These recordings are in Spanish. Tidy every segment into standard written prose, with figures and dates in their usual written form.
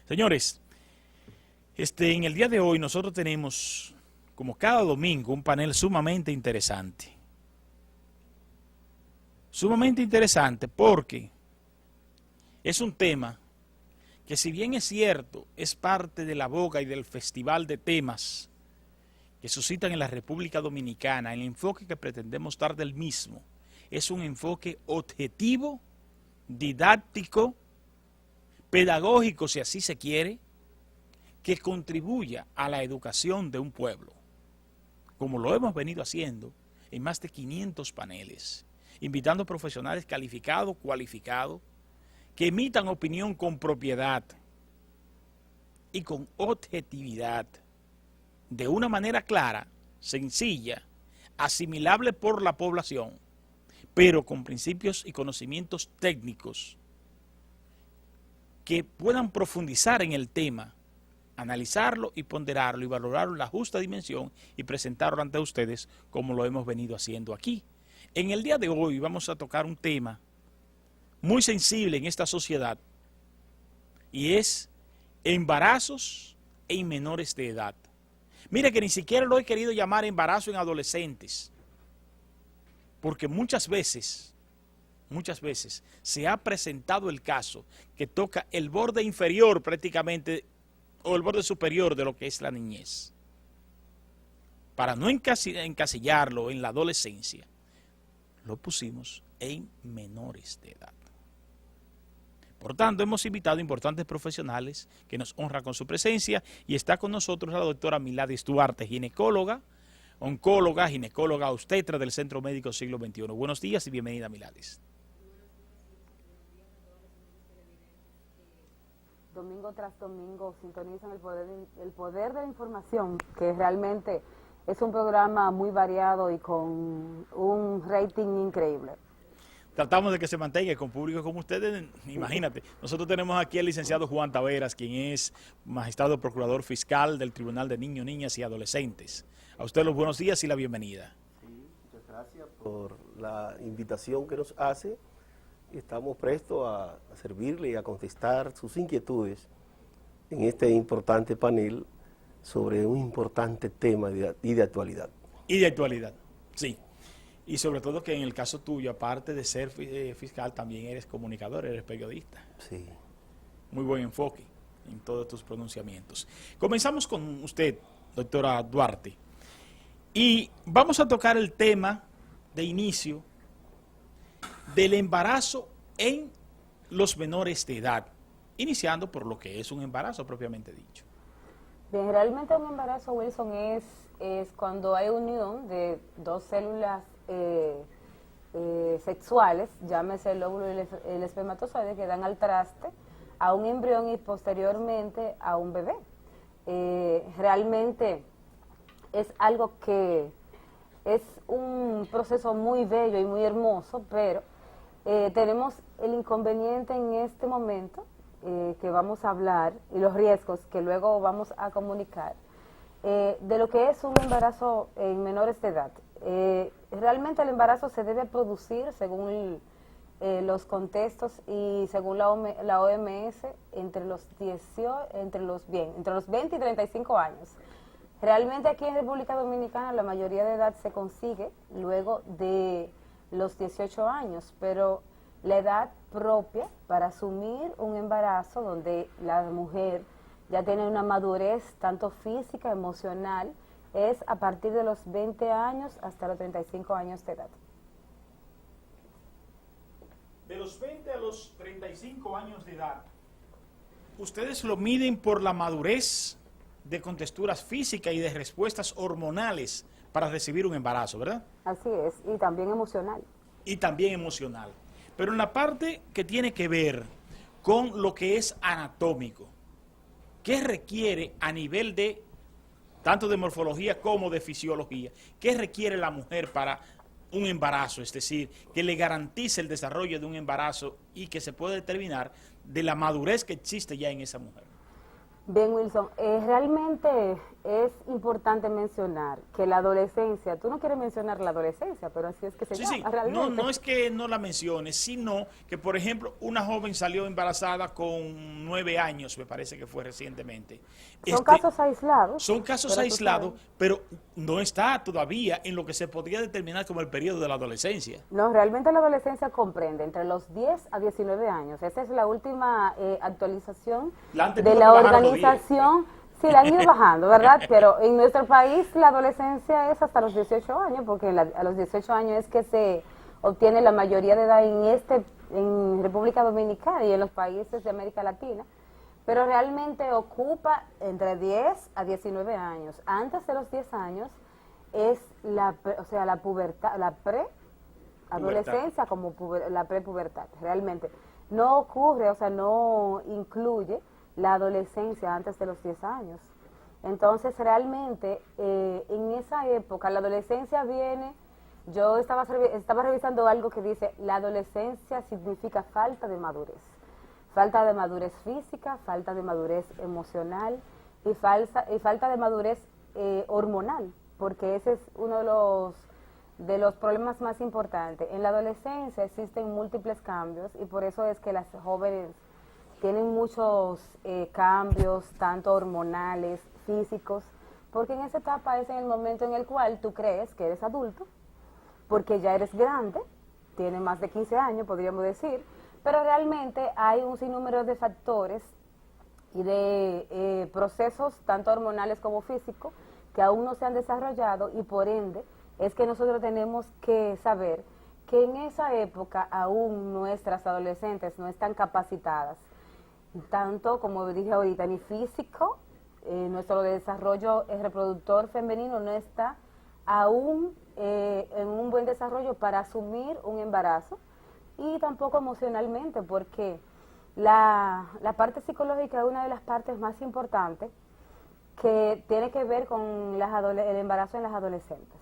Señores, en el día de hoy nosotros tenemos, como cada domingo, un panel sumamente interesante. Sumamente interesante porque es un tema que, si bien es cierto, es parte de la boga y del festival de temas que suscitan en la República Dominicana, el enfoque que pretendemos dar del mismo es un enfoque objetivo, didáctico, pedagógico, si así se quiere, que contribuya a la educación de un pueblo, como lo hemos venido haciendo en más de 500 paneles, invitando profesionales calificados, cualificados, que emitan opinión con propiedad y con objetividad, de una manera clara, sencilla, asimilable por la población, pero con principios y conocimientos técnicos que puedan profundizar en el tema, analizarlo y ponderarlo y valorarlo en la justa dimensión y presentarlo ante ustedes como lo hemos venido haciendo aquí. En el día de hoy vamos a tocar un tema muy sensible en esta sociedad y es embarazos en menores de edad. Mire que ni siquiera lo he querido llamar embarazo en adolescentes, porque muchas veces se ha presentado el caso que toca el borde inferior prácticamente o el borde superior de lo que es la niñez. Para no encasillarlo en la adolescencia, lo pusimos en menores de edad. Por tanto, hemos invitado a importantes profesionales que nos honran con su presencia y está con nosotros la doctora Miladis Duarte, ginecóloga, oncóloga, ginecóloga obstetra del Centro Médico Siglo XXI. Buenos días y bienvenida, Miladis. Domingo tras domingo sintonizan el poder de la información, que realmente es un programa muy variado y con un rating increíble. Tratamos de que se mantenga con público como ustedes, imagínate. Nosotros tenemos aquí al licenciado Juan Taveras, quien es magistrado procurador fiscal del Tribunal de Niños, Niñas y Adolescentes. A usted los buenos días y la bienvenida. Sí, muchas gracias por la invitación que nos hace. Estamos prestos a servirle y a contestar sus inquietudes en este importante panel sobre un importante tema y de actualidad. Y de actualidad, sí. Y sobre todo que en el caso tuyo, aparte de ser fiscal, también eres comunicador, eres periodista. Sí. Muy buen enfoque en todos tus pronunciamientos. Comenzamos con usted, doctora Duarte. Y vamos a tocar el tema de inicio del embarazo en los menores de edad, iniciando por lo que es un embarazo propiamente dicho. Bien, realmente un embarazo, Wilson, es cuando hay unión de dos células sexuales, llámese el óvulo y el espermatozoide, que dan al traste a un embrión y posteriormente a un bebé. Realmente es algo que es un proceso muy bello y muy hermoso, pero tenemos el inconveniente en este momento que vamos a hablar y los riesgos que luego vamos a comunicar de lo que es un embarazo en menores de edad. Realmente el embarazo se debe producir según los contextos y según la OMS entre los 20 y 35 años. Realmente aquí en República Dominicana la mayoría de edad se consigue luego de los 18 años, pero la edad propia para asumir un embarazo donde la mujer ya tiene una madurez tanto física, emocional, es a partir de los 20 años hasta los 35 años de edad. De los 20 a los 35 años de edad, ustedes lo miden por la madurez de contexturas físicas y de respuestas hormonales para recibir un embarazo, ¿verdad? Así es, y también emocional. Y también emocional. Pero en la parte que tiene que ver con lo que es anatómico, ¿qué requiere a nivel de tanto de morfología como de fisiología? ¿Qué requiere la mujer para un embarazo? Es decir, que le garantice el desarrollo de un embarazo y que se pueda determinar de la madurez que existe ya en esa mujer. Bien, Wilson, realmente es importante mencionar que la adolescencia, tú no quieres mencionar la adolescencia, pero así es que se Sí, llama sí, no, realmente. no es que no la menciones, sino que, por ejemplo, una joven salió embarazada con 9 años, me parece que fue recientemente. Son Este, casos aislados, Son casos pero tú sabes. aislados, pero no está todavía en lo que se podría determinar como el periodo de la adolescencia. No, realmente la adolescencia comprende entre los 10 a 19 años. Esa es la última actualización La han de tenido que la bajar a los 10. organización. Sí, la han ido bajando, ¿verdad? Pero en nuestro país la adolescencia es hasta los 18 años, porque a los 18 años es que se obtiene la mayoría de edad en República Dominicana y en los países de América Latina. Pero realmente ocupa entre 10 a 19 años. Antes de los 10 años es o sea, la pubertad, la adolescencia como la prepubertad, realmente. No ocurre, o sea, no incluye la adolescencia antes de los 10 años. Entonces, realmente, en esa época, la adolescencia viene, yo estaba revisando algo que dice, la adolescencia significa falta de madurez física, falta de madurez emocional y falta de madurez hormonal, porque ese es uno de los problemas más importantes. En la adolescencia existen múltiples cambios y por eso es que las jóvenes tienen muchos cambios, tanto hormonales, físicos, porque en esa etapa es en el momento en el cual tú crees que eres adulto, porque ya eres grande, tienes más de 15 años, podríamos decir, pero realmente hay un sinnúmero de factores y de procesos, tanto hormonales como físicos, que aún no se han desarrollado y por ende es que nosotros tenemos que saber que en esa época aún nuestras adolescentes no están capacitadas, tanto como dije ahorita, ni físico, nuestro desarrollo reproductor femenino no está aún en un buen desarrollo para asumir un embarazo y tampoco emocionalmente, porque la parte psicológica es una de las partes más importantes que tiene que ver con el embarazo en las adolescentes.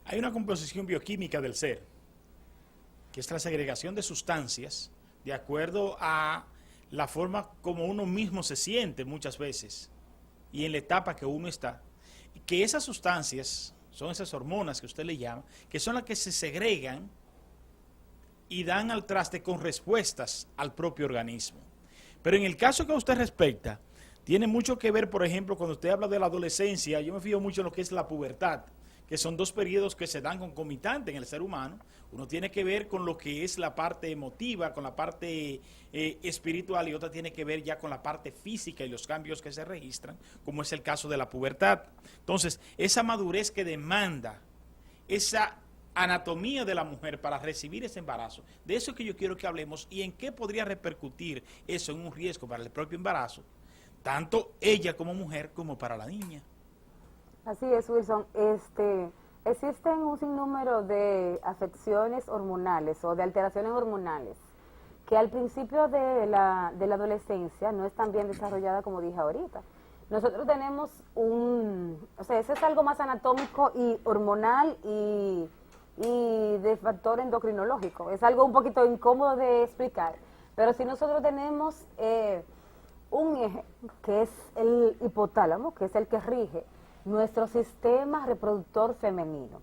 Hay una composición bioquímica del ser, que es la segregación de sustancias de acuerdo a la forma como uno mismo se siente muchas veces y en la etapa que uno está. Que esas sustancias son esas hormonas que usted le llama, que son las que se segregan y dan al traste con respuestas al propio organismo. Pero en el caso que a usted respecta, tiene mucho que ver, por ejemplo, cuando usted habla de la adolescencia, yo me fijo mucho en lo que es la pubertad, que son dos periodos que se dan concomitantes en el ser humano. Uno tiene que ver con lo que es la parte emotiva, con la parte espiritual, y otra tiene que ver ya con la parte física y los cambios que se registran, como es el caso de la pubertad. Entonces, esa madurez que demanda, esa anatomía de la mujer para recibir ese embarazo, de eso es que yo quiero que hablemos y en qué podría repercutir eso en un riesgo para el propio embarazo, tanto ella como mujer como para la niña. Así es, Wilson. Existen un sinnúmero de afecciones hormonales o de alteraciones hormonales que al principio de la adolescencia no están bien desarrolladas, como dije ahorita. Nosotros tenemos o sea, eso es algo más anatómico y hormonal y de factor endocrinológico. Es algo un poquito incómodo de explicar, pero si nosotros tenemos un eje que es el hipotálamo, que es el que rige nuestro sistema reproductor femenino.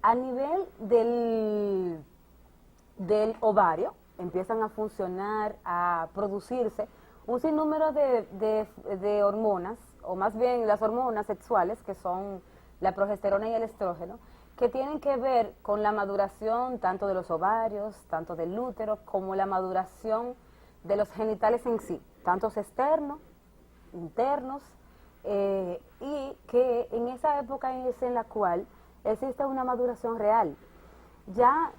A nivel del ovario empiezan a funcionar, a producirse un sinnúmero de hormonas, o más bien las hormonas sexuales, que son la progesterona y el estrógeno, que tienen que ver con la maduración tanto de los ovarios, tanto del útero, como la maduración de los genitales en sí, tanto externos, internos, y que en esa época es en la cual existe una maduración real. Ya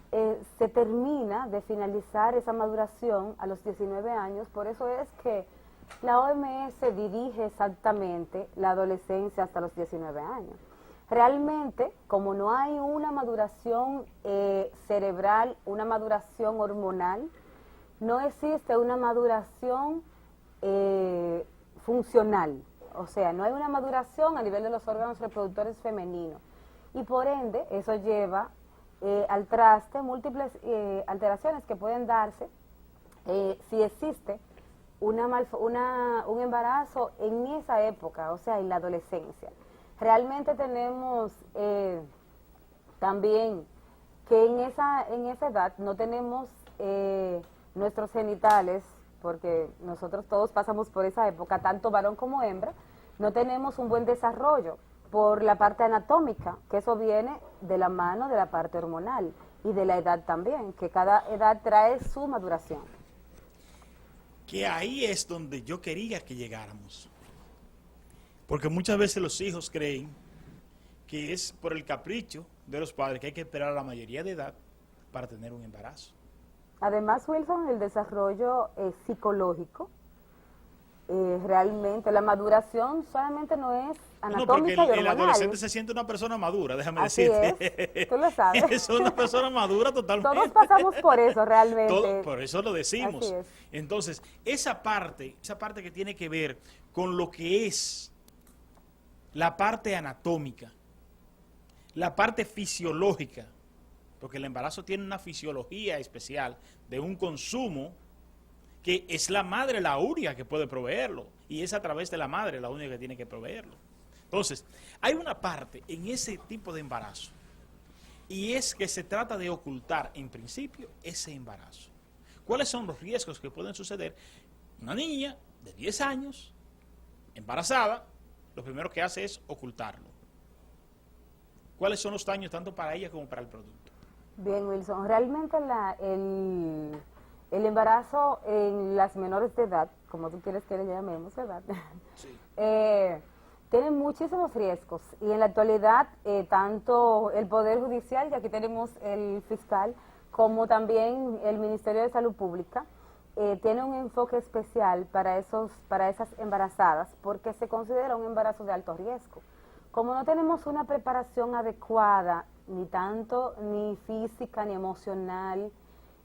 se termina de finalizar esa maduración a los 19 años, por eso es que la OMS dirige exactamente la adolescencia hasta los 19 años. Realmente, como no hay una maduración cerebral, una maduración hormonal, no existe una maduración funcional. O sea, no hay una maduración a nivel de los órganos reproductores femeninos. Y por ende, eso lleva al traste múltiples alteraciones que pueden darse si existe un embarazo en esa época, o sea, en la adolescencia. Realmente tenemos también que en esa edad no tenemos nuestros genitales, porque nosotros todos pasamos por esa época, tanto varón como hembra, no tenemos un buen desarrollo por la parte anatómica, que eso viene de la mano de la parte hormonal y de la edad también, que cada edad trae su maduración. Que ahí es donde yo quería que llegáramos. Porque muchas veces los hijos creen que es por el capricho de los padres que hay que esperar a la mayoría de edad para tener un embarazo. Además, Wilson, el desarrollo psicológico, realmente la maduración solamente no es anatómica porque y el hormonal. adolescente se siente una persona madura, déjame Así decirte. es, tú lo sabes. Es una persona madura totalmente. Todos pasamos por eso realmente. Por eso lo decimos. Así es. Entonces, esa parte que tiene que ver con lo que es la parte anatómica, la parte fisiológica, porque el embarazo tiene una fisiología especial de un consumo que es la madre la única que puede proveerlo, y es a través de la madre la única que tiene que proveerlo. Entonces, hay una parte en ese tipo de embarazo, y es que se trata de ocultar, en principio, ese embarazo. ¿Cuáles son los riesgos que pueden suceder? Una niña de 10 años, embarazada, lo primero que hace es ocultarlo. ¿Cuáles son los daños tanto para ella como para el producto? Bien, Wilson, realmente el embarazo en las menores de edad, como tú quieres que le llamemos edad, Sí. tiene muchísimos riesgos, y en la actualidad tanto el Poder Judicial, y aquí tenemos el fiscal, como también el Ministerio de Salud Pública, tiene un enfoque especial para esas embarazadas, porque se considera un embarazo de alto riesgo. Como no tenemos una preparación adecuada, ni física, ni emocional,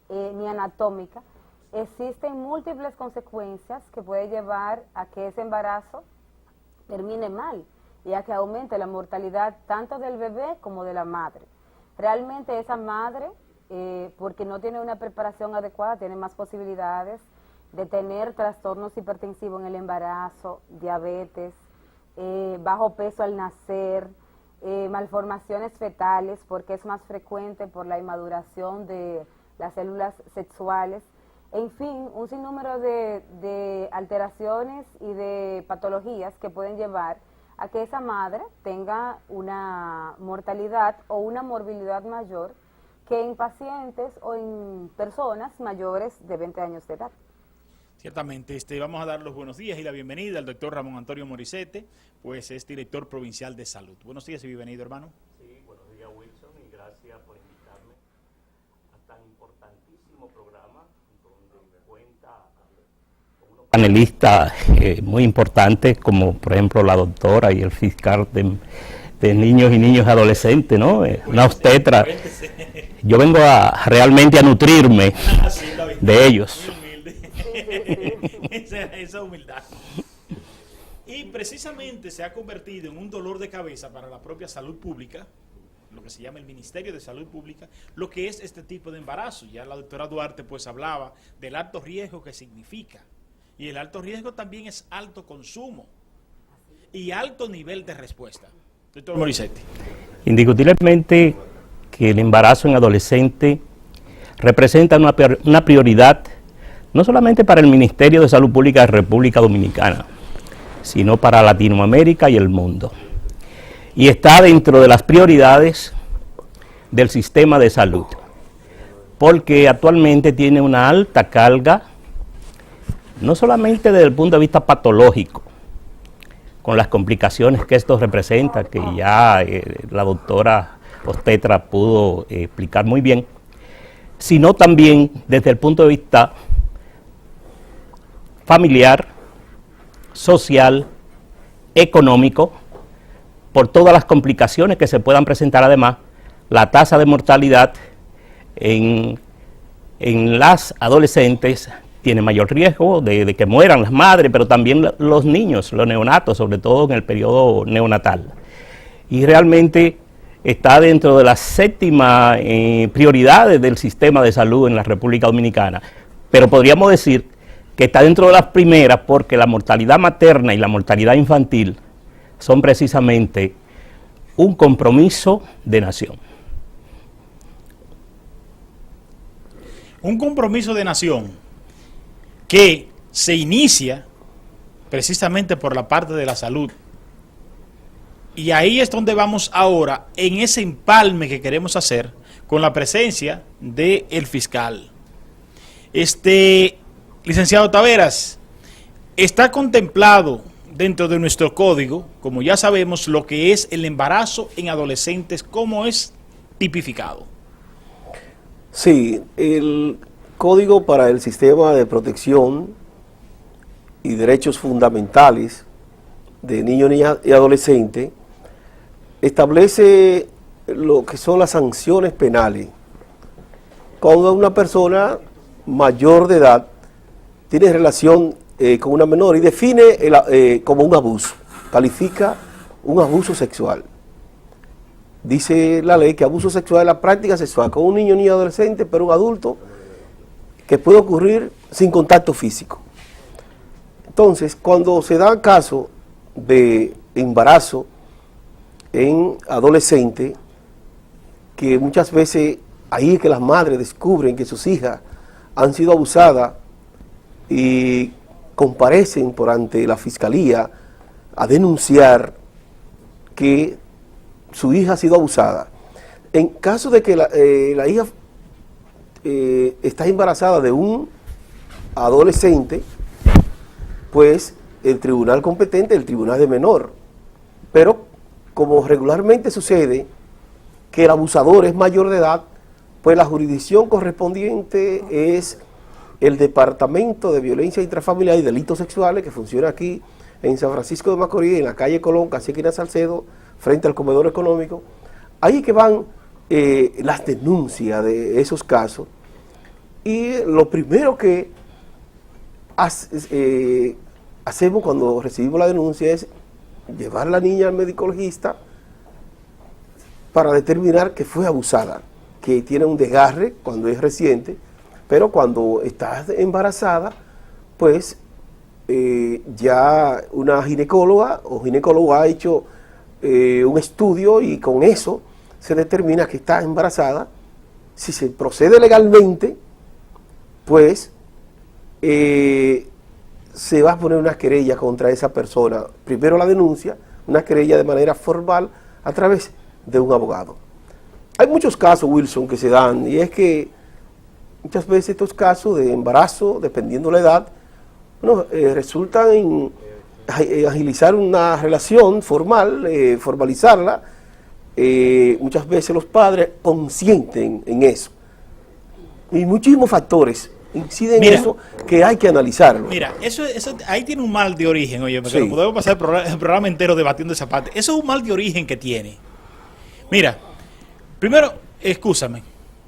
ni anatómica, existen múltiples consecuencias que puede llevar a que ese embarazo termine mal y a que aumente la mortalidad tanto del bebé como de la madre. Realmente esa madre, porque no tiene una preparación adecuada, tiene más posibilidades de tener trastornos hipertensivos en el embarazo, diabetes, bajo peso al nacer, malformaciones fetales, porque es más frecuente por la inmaduración de las células sexuales, en fin, un sinnúmero de alteraciones y de patologías que pueden llevar a que esa madre tenga una mortalidad o una morbilidad mayor que en pacientes o en personas mayores de 20 años de edad. Ciertamente, vamos a dar los buenos días y la bienvenida al doctor Ramón Antonio Morisete, pues es director provincial de salud. Buenos días y bienvenido, hermano. Sí, buenos días, Wilson, y gracias por invitarme a tan importantísimo programa donde cuenta con unos panelistas muy importantes, como por ejemplo la doctora y el fiscal de niños y niños adolescentes, ¿no? Una obstetra. Yo vengo realmente a nutrirme de ellos. Esa humildad. Y precisamente se ha convertido en un dolor de cabeza para la propia salud pública, lo que se llama el Ministerio de Salud Pública, lo que es este tipo de embarazo. Ya la doctora Duarte pues hablaba del alto riesgo que significa, y el alto riesgo también es alto consumo y alto nivel de respuesta. Doctor Morisete. Indiscutiblemente que el embarazo en adolescente representa una prioridad no solamente para el Ministerio de Salud Pública de República Dominicana, sino para Latinoamérica y el mundo. Y está dentro de las prioridades del sistema de salud, porque actualmente tiene una alta carga, no solamente desde el punto de vista patológico, con las complicaciones que esto representa, que ya la doctora obstetra pudo explicar muy bien, sino también desde el punto de vista familiar, social, económico, por todas las complicaciones que se puedan presentar. Además, la tasa de mortalidad en las adolescentes tiene mayor riesgo de que mueran las madres, pero también los niños, los neonatos, sobre todo en el periodo neonatal. Y realmente está dentro de las séptimas prioridades del sistema de salud en la República Dominicana. Pero podríamos decir que está dentro de las primeras porque la mortalidad materna y la mortalidad infantil son precisamente un compromiso de nación. Un compromiso de nación que se inicia precisamente por la parte de la salud. Y ahí es donde vamos ahora, en ese empalme que queremos hacer con la presencia del fiscal. Licenciado Taveras, está contemplado dentro de nuestro código, como ya sabemos, lo que es el embarazo en adolescentes, ¿cómo es tipificado? Sí, el Código para el Sistema de Protección y Derechos Fundamentales de Niños, Niñas y Adolescentes establece lo que son las sanciones penales. Cuando una persona mayor de edad tiene relación con una menor y define como un abuso, califica un abuso sexual. Dice la ley que abuso sexual es la práctica sexual con un niño, niña, adolescente, pero un adulto, que puede ocurrir sin contacto físico. Entonces, cuando se da caso de embarazo en adolescente, que muchas veces ahí es que las madres descubren que sus hijas han sido abusadas y comparecen por ante la fiscalía a denunciar que su hija ha sido abusada. En caso de que la hija está embarazada de un adolescente, pues el tribunal competente es el tribunal de menor. Pero como regularmente sucede que el abusador es mayor de edad, pues la jurisdicción correspondiente es el Departamento de Violencia Intrafamiliar y Delitos Sexuales, que funciona aquí en San Francisco de Macorís, en la calle Colón, casi esquina Salcedo, frente al comedor económico. Ahí que van las denuncias de esos casos, y lo primero que hacemos cuando recibimos la denuncia es llevar a la niña al médico legista para determinar que fue abusada, que tiene un desgarre cuando es reciente, pero cuando está embarazada, pues ya una ginecóloga o ginecólogo ha hecho un estudio y con eso se determina que está embarazada. Si se procede legalmente, pues se va a poner una querella contra esa persona. Primero la denuncia, una querella de manera formal a través de un abogado. Hay muchos casos, Wilson, que se dan, y es que muchas veces estos casos de embarazo, dependiendo la edad, bueno, resultan en agilizar una relación formal, formalizarla. Muchas veces los padres consienten en eso. Y muchísimos factores inciden en eso que hay que analizarlo. Mira, eso ahí tiene un mal de origen, oye, porque Sí. no podemos pasar el programa entero debatiendo esa parte. Eso es un mal de origen que tiene. Mira, primero, excúsame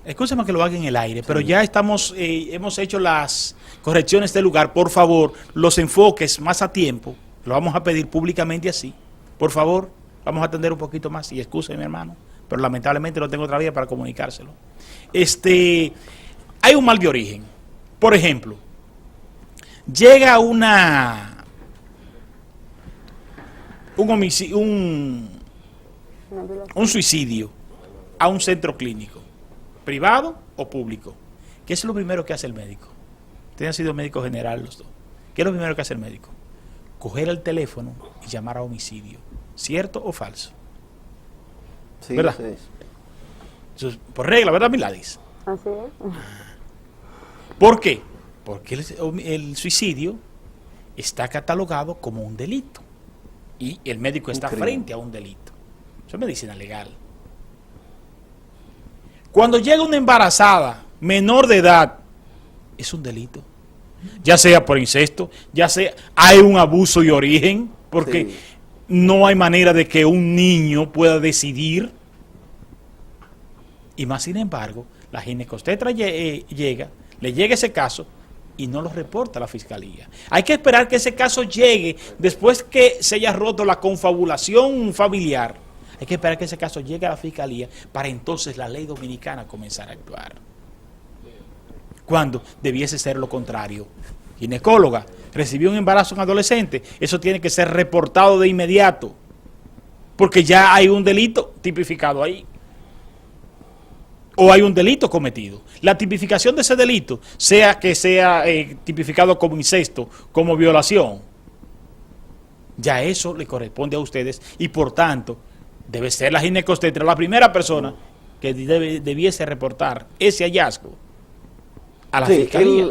que lo haga en el aire, pero ya hemos hecho las correcciones del lugar. Por favor, los enfoques más a tiempo, lo vamos a pedir públicamente así. Por favor, vamos a atender un poquito más, y excúseme, mi hermano, pero lamentablemente no tengo otra vía para comunicárselo. Hay un mal de origen. Por ejemplo, llega un suicidio a un centro clínico, privado o público. ¿Qué es lo primero que hace el médico? Ustedes han sido médico general los dos. ¿Qué es lo primero que hace el médico? Coger el teléfono y llamar a homicidio. ¿Cierto o falso? Sí, ¿verdad? sí. Eso es por regla, ¿verdad, Miladis? Así es. ¿Por qué? Porque el suicidio está catalogado como un delito y el médico está crimen. frente a un delito. Eso es medicina legal. Cuando llega una embarazada menor de edad, es un delito. Ya sea por incesto, ya sea hay un abuso de origen, porque Sí. no hay manera de que un niño pueda decidir. Y más sin embargo, la ginecobstetra llega, le llega ese caso y no lo reporta a la fiscalía. Hay que esperar que ese caso llegue después que se haya roto la confabulación familiar. Hay que esperar que ese caso llegue a la fiscalía para entonces la ley dominicana comenzar a actuar. Cuando debiese ser lo contrario. ginecóloga, recibió un embarazo en adolescente, eso tiene que ser reportado de inmediato, porque ya hay un delito tipificado ahí, o hay un delito cometido. La tipificación de ese delito, sea que sea tipificado como incesto, como violación, ya eso le corresponde a ustedes y por tanto debe ser la ginecobstetra la primera persona que debiese reportar ese hallazgo a la Sí, fiscalía.